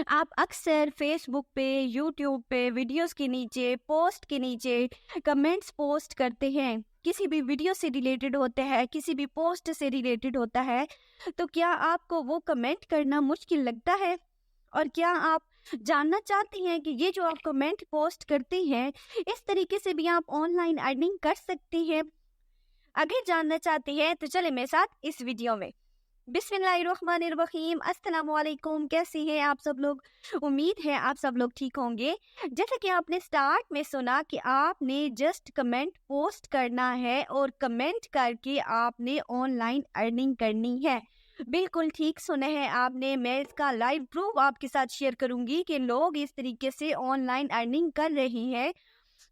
आप अक्सर फेसबुक पे, यूट्यूब पे वीडियोस के नीचे, पोस्ट के नीचे कमेंट्स पोस्ट करते हैं। किसी भी वीडियो से रिलेटेड होते हैं, किसी भी पोस्ट से रिलेटेड होता है, तो क्या आपको वो कमेंट करना मुश्किल लगता है? और क्या आप जानना चाहते हैं कि ये जो आप कमेंट पोस्ट करते हैं, इस तरीके से भी आप ऑनलाइन अर्निंग कर सकते हैं? अगर जानना चाहते हैं तो चले मेरे साथ इस वीडियो में। बिस्मिल्लाहिर्रहमानिर्रहीम, अस्सलामु अलैकुम। कैसे हैं आप सब लोग? उम्मीद है आप सब लोग ठीक होंगे। जैसा कि आपने स्टार्ट में सुना कि आपने जस्ट कमेंट पोस्ट करना है और कमेंट करके आपने ऑनलाइन अर्निंग करनी है। बिल्कुल ठीक सुना है आपने। मैं इसका लाइव प्रूफ आपके साथ शेयर करूंगी कि लोग इस तरीके से ऑनलाइन अर्निंग कर रहे हैं।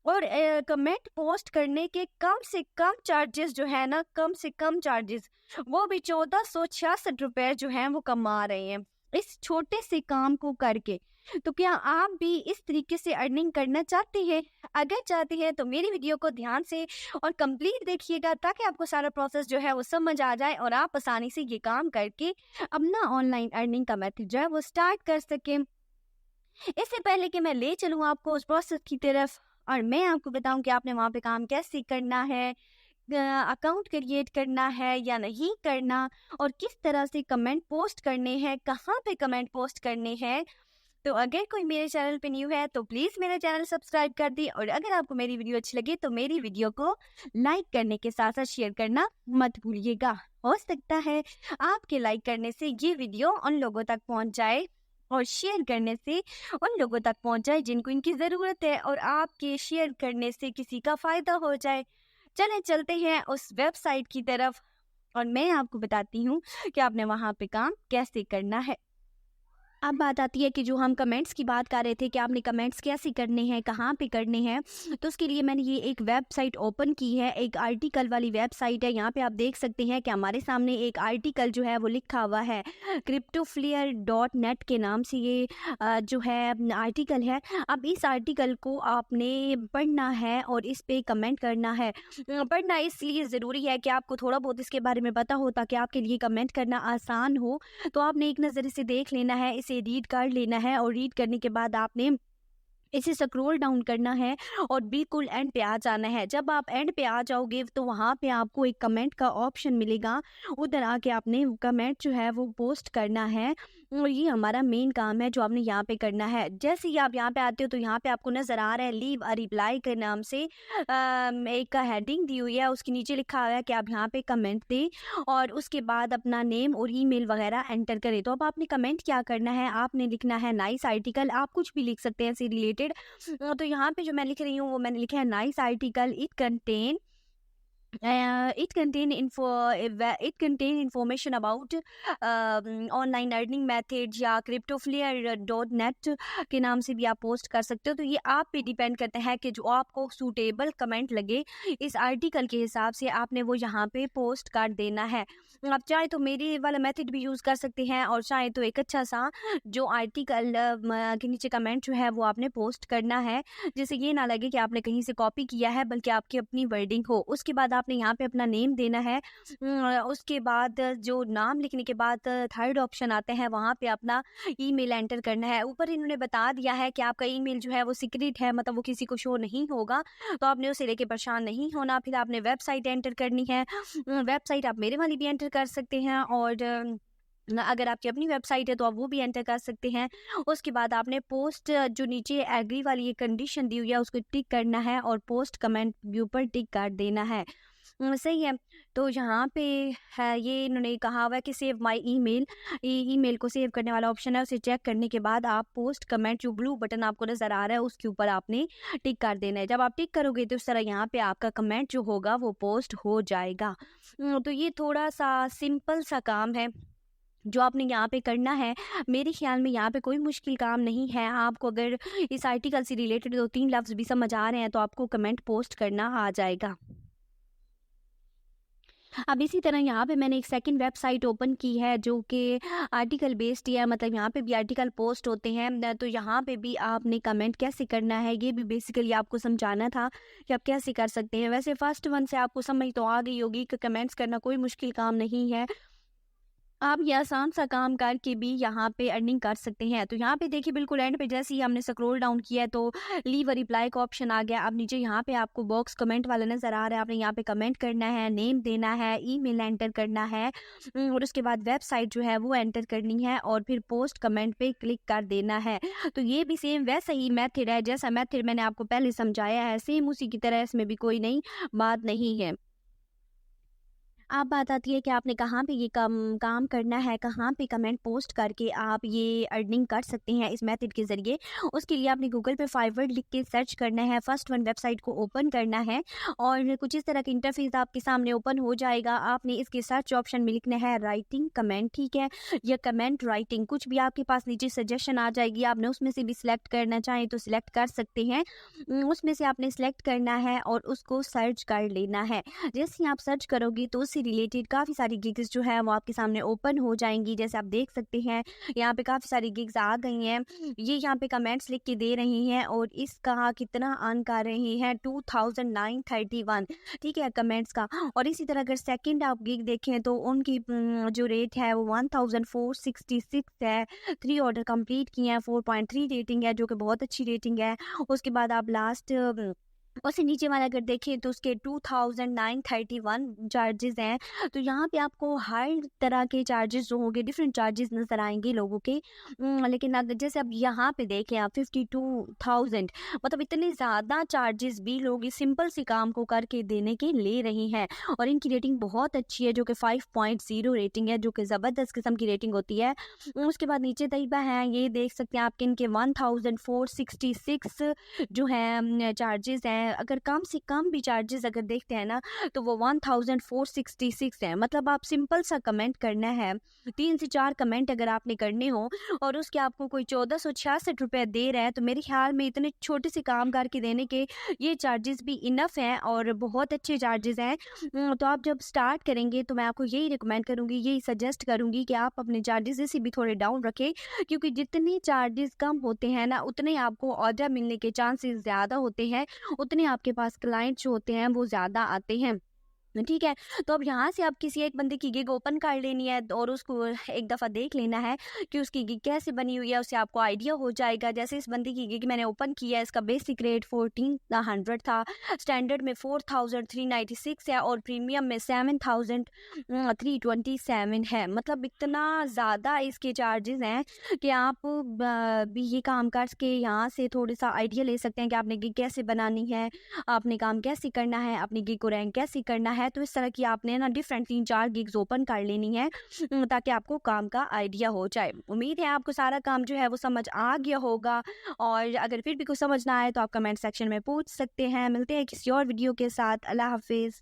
और कमेंट पोस्ट करने के कम से कम चार्जेस जो है ना, कम से कम चार्जेस वो भी 1466 रुपए जो हैं वो कमा रहे हैं इस छोटे से काम को करके। तो क्या आप भी इस तरीके से अर्निंग करना चाहते हैं? अगर चाहते हैं तो मेरी वीडियो को ध्यान से और कंप्लीट देखिएगा, ताकि आपको सारा प्रोसेस जो है वो समझ आ जाए और आप आसानी से ये काम करके अपना ऑनलाइन अर्निंग का मेथड जो है वो स्टार्ट कर सकें। इससे पहले कि मैं ले चलूँ आपको उस प्रोसेस की तरफ और मैं आपको बताऊं कि आपने वहाँ पे काम कैसे करना है, अकाउंट क्रिएट करना है या नहीं करना, और किस तरह से कमेंट पोस्ट करने हैं, कहाँ पे कमेंट पोस्ट करने हैं, तो अगर कोई मेरे चैनल पे न्यू है तो प्लीज़ मेरा चैनल सब्सक्राइब कर दी। और अगर आपको मेरी वीडियो अच्छी लगे तो मेरी वीडियो को लाइक करने के साथ साथ शेयर करना मत भूलिएगा। हो सकता है आपके लाइक करने से ये वीडियो उन लोगों तक पहुँच जाए और शेयर करने से उन लोगों तक पहुंच जाए जिनको इनकी ज़रूरत है, और आपके शेयर करने से किसी का फ़ायदा हो जाए। चलें चलते हैं उस वेबसाइट की तरफ और मैं आपको बताती हूँ कि आपने वहाँ पे काम कैसे करना है। अब बात आती है कि जो हम कमेंट्स की बात कर रहे थे कि आपने कमेंट्स कैसे करने हैं, कहाँ पे करने हैं, तो उसके लिए मैंने ये एक वेबसाइट ओपन की है। एक आर्टिकल वाली वेबसाइट है। यहाँ पे आप देख सकते हैं कि हमारे सामने एक आर्टिकल जो है वो लिखा हुआ है cryptoflare.net के नाम से। ये जो है आर्टिकल है। अब इस आर्टिकल को आपने पढ़ना है और इस पे कमेंट करना है। पढ़ना इसलिए ज़रूरी है कि आपको थोड़ा बहुत इसके बारे में पता हो, ताकि आपके लिए कमेंट करना आसान हो। तो आपने एक नज़र इसे देख लेना है, इसे रीड कर लेना है, और रीड करने के बाद आपने इसे स्क्रॉल डाउन करना है और बिल्कुल एंड पे आ जाना है। जब आप एंड पे आ जाओगे तो वहाँ पे आपको एक कमेंट का ऑप्शन मिलेगा। उधर आके आपने कमेंट जो है वो पोस्ट करना है, और ये हमारा मेन काम है जो आपने यहाँ पे करना है। जैसे ही आप यहाँ पे आते हो तो यहाँ पे आपको नज़र आ रहा है लीव अ रिप्लाई के नाम से एक हेडिंग दी हुई है। उसके नीचे लिखा हुआ है कि आप यहाँ पे कमेंट दें और उसके बाद अपना नेम और ईमेल वगैरह एंटर करें। तो अब आपने कमेंट क्या करना है, आपने लिखना है नाइस आर्टिकल। आप कुछ भी लिख सकते हैं इससे रिलेटेड। तो यहाँ पे जो मैं लिख रही हूँ वो मैंने लिखा है nice article. It contain information about online earning method, या cryptoflare.net के नाम से भी आप पोस्ट कर सकते हो। तो ये आप पे डिपेंड करता है कि जो आपको सूटेबल कमेंट लगे इस आर्टिकल के हिसाब से आपने वो यहाँ पे पोस्ट कर देना है। आप चाहे तो मेरे वाला मेथड भी यूज़ कर सकते हैं, और चाहे तो एक अच्छा सा जो आर्टिकल के नीचे कमेंट जो है वो आपने पोस्ट करना है, जिससे ये ना लगे कि आपने कहीं से कॉपी किया है, बल्कि आपकी अपनी वर्डिंग हो। उसके बाद आपने यहाँ पे अपना नेम देना है। उसके बाद जो नाम लिखने के बाद थर्ड ऑप्शन आते हैं, वहाँ पे अपना ईमेल एंटर करना है। ऊपर इन्होंने बता दिया है कि आपका ईमेल जो है वो सीक्रेट है, मतलब वो किसी को शो नहीं होगा, तो आपने उसे लेके परेशान नहीं होना। फिर आपने वेबसाइट एंटर करनी है। वेबसाइट आप मेरे वाली भी एंटर कर सकते हैं, और अगर आपकी अपनी वेबसाइट है तो आप वो भी एंटर कर सकते हैं। उसके बाद आपने पोस्ट जो नीचे एग्री वाली ये कंडीशन दी हुई है उसको टिक करना है, और पोस्ट कमेंट व्यू पर टिक कर देना है। सही है। तो यहाँ पे है, ये इन्होंने कहा हुआ है कि सेव माय ईमेल। ईमेल को सेव करने वाला ऑप्शन है, उसे चेक करने के बाद आप पोस्ट कमेंट, जो ब्लू बटन आपको नज़र आ रहा है उसके ऊपर आपने टिक कर देना है। जब आप टिक करोगे तो इस तरह यहाँ पे आपका कमेंट जो होगा वो पोस्ट हो जाएगा। तो ये थोड़ा सा सिंपल सा काम है जो आपने यहाँ पे करना है। मेरे ख्याल में यहाँ पे कोई मुश्किल काम नहीं है। आपको अगर इस आर्टिकल से रिलेटेड 2-3 लफ्ज़ भी समझ आ रहे हैं तो आपको कमेंट पोस्ट करना आ जाएगा। अब इसी तरह यहाँ पे मैंने एक सेकंड वेबसाइट ओपन की है जो कि आर्टिकल बेस्ड है, मतलब यहाँ पे भी आर्टिकल पोस्ट होते हैं। तो यहाँ पे भी आपने कमेंट कैसे करना है ये भी बेसिकली आपको समझाना था कि आप कैसे कर सकते हैं। वैसे फर्स्ट वन से आपको समझ तो आ गई होगी कि कमेंट्स करना कोई मुश्किल काम नहीं है। आप ये आसान सा काम करके भी यहाँ पे अर्निंग कर सकते हैं। तो यहाँ पे देखिए बिल्कुल एंड पे जैसे ही हमने स्क्रॉल डाउन किया है तो लीव अ रिप्लाई का ऑप्शन आ गया। अब नीचे यहाँ पे आपको बॉक्स कमेंट वाला नज़र आ रहा है, आपने यहाँ पे कमेंट करना है, नेम देना है, ईमेल एंटर करना है, और उसके बाद वेबसाइट जो है वो एंटर करनी है और फिर पोस्ट कमेंट पे क्लिक कर देना है। तो ये भी सेम वैसा ही मेथड है जैसा मेथड मैंने आपको पहले समझाया है, सेम उसी की तरह, इसमें भी कोई नई बात नहीं है। अब बात आती है कि आपने कहाँ पे ये काम करना है, कहाँ पे कमेंट पोस्ट करके आप ये अर्निंग कर सकते हैं इस मेथड के ज़रिए। उसके लिए आपने गूगल पे फाइवर लिख के सर्च करना है, फर्स्ट वन वेबसाइट को ओपन करना है और कुछ इस तरह का इंटरफेस आपके सामने ओपन हो जाएगा। आपने इसके सर्च ऑप्शन में लिखना है राइटिंग कमेंट, ठीक है, या कमेंट राइटिंग, कुछ भी आपके पास नीचे सजेशन आ जाएगी, आपने उसमें से भी सिलेक्ट करना चाहें तो सिलेक्ट कर सकते हैं। उसमें से आपने सिलेक्ट करना है और उसको सर्च कर लेना है। जैसे ही आप सर्च करोगे तो उससे रिलेटेड काफ़ी सारी गिग्स जो है वो आपके सामने ओपन हो जाएंगी। जैसे आप देख सकते हैं यहाँ पे काफ़ी सारी गिग्स आ गई हैं। ये यहाँ पे कमेंट्स लिख के दे रही हैं और इसका कितना अर्न कर रही हैं, 2931, ठीक है, कमेंट्स का। और इसी तरह अगर सेकंड आप गिग देखें तो उनकी जो रेट है वो 1466 है। 3 ऑर्डर कंप्लीट किए हैं, 4.3 रेटिंग है जो कि बहुत अच्छी रेटिंग है। उसके बाद आप लास्ट उससे नीचे वाला अगर देखें तो उसके 2931 चार्जेस हैं। तो यहाँ पे आपको हर तरह के चार्जेस जो होंगे, डिफरेंट चार्जेस नज़र आएंगे लोगों के। लेकिन अगर जैसे अब यहाँ पे देखें आप 52,000, मतलब इतने ज़्यादा चार्जेस भी लोग इस सिंपल सी काम को करके देने के ले रही हैं। और इनकी रेटिंग बहुत अच्छी है जो कि 5.0 रेटिंग है, जो कि ज़बरदस्त किस्म की रेटिंग होती है। उसके बाद नीचे तयबा है, ये देख सकते हैं आप, इनके 1466 जो है चार्जेस हैं। अगर कम से कम भी चार्जेस अगर देखते हैं ना तो वो 1466 है। मतलब आप सिंपल सा कमेंट करना है, 3 से 4 कमेंट अगर आपने करने हो और उसके आपको कोई 1466 रुपये दे रहा है, तो मेरे ख्याल में इतने छोटे से काम करके देने के ये चार्जेस भी इनफ हैं और बहुत अच्छे चार्जेस हैं। तो आप जब स्टार्ट करेंगे तो मैं आपको यही रिकमेंड करूँगी, यही सजेस्ट करूँगी कि आप अपने चार्जेस से भी थोड़े डाउन रखें, क्योंकि जितने चार्जेस कम होते हैं ना उतने आपको ऑर्डर मिलने के चांसेस ज़्यादा होते हैं, उतने आपके पास क्लाइंट जो होते हैं वो ज़्यादा आते हैं। ठीक है, तो अब यहाँ से आप किसी एक बंदे की गिग ओपन कर लेनी है और उसको एक दफ़ा देख लेना है कि उसकी गिग कैसे बनी हुई है, उससे आपको आइडिया हो जाएगा। जैसे इस बंदे की गिग मैंने ओपन किया है, इसका बेसिक रेट 1400 था, स्टैंडर्ड में 4396 है और प्रीमियम में 7327 है। मतलब इतना ज़्यादा इसके चार्जेस हैं कि आप भी ये काम करके यहाँ से थोड़ा सा आइडिया ले सकते हैं कि आपने गिग कैसे बनानी है, आपने काम कैसे करना है, अपनी गिग को रैंक कैसे करना है। तो इस तरह की आपने ना डिफरेंट 3-4 गिग्स ओपन कर लेनी है ताकि आपको काम का आइडिया हो जाए। उम्मीद है आपको सारा काम जो है वो समझ आ गया होगा, और अगर फिर भी कुछ समझ ना आए तो आप कमेंट सेक्शन में पूछ सकते हैं। मिलते हैं किसी और वीडियो के साथ। अल्लाह हाफिज़।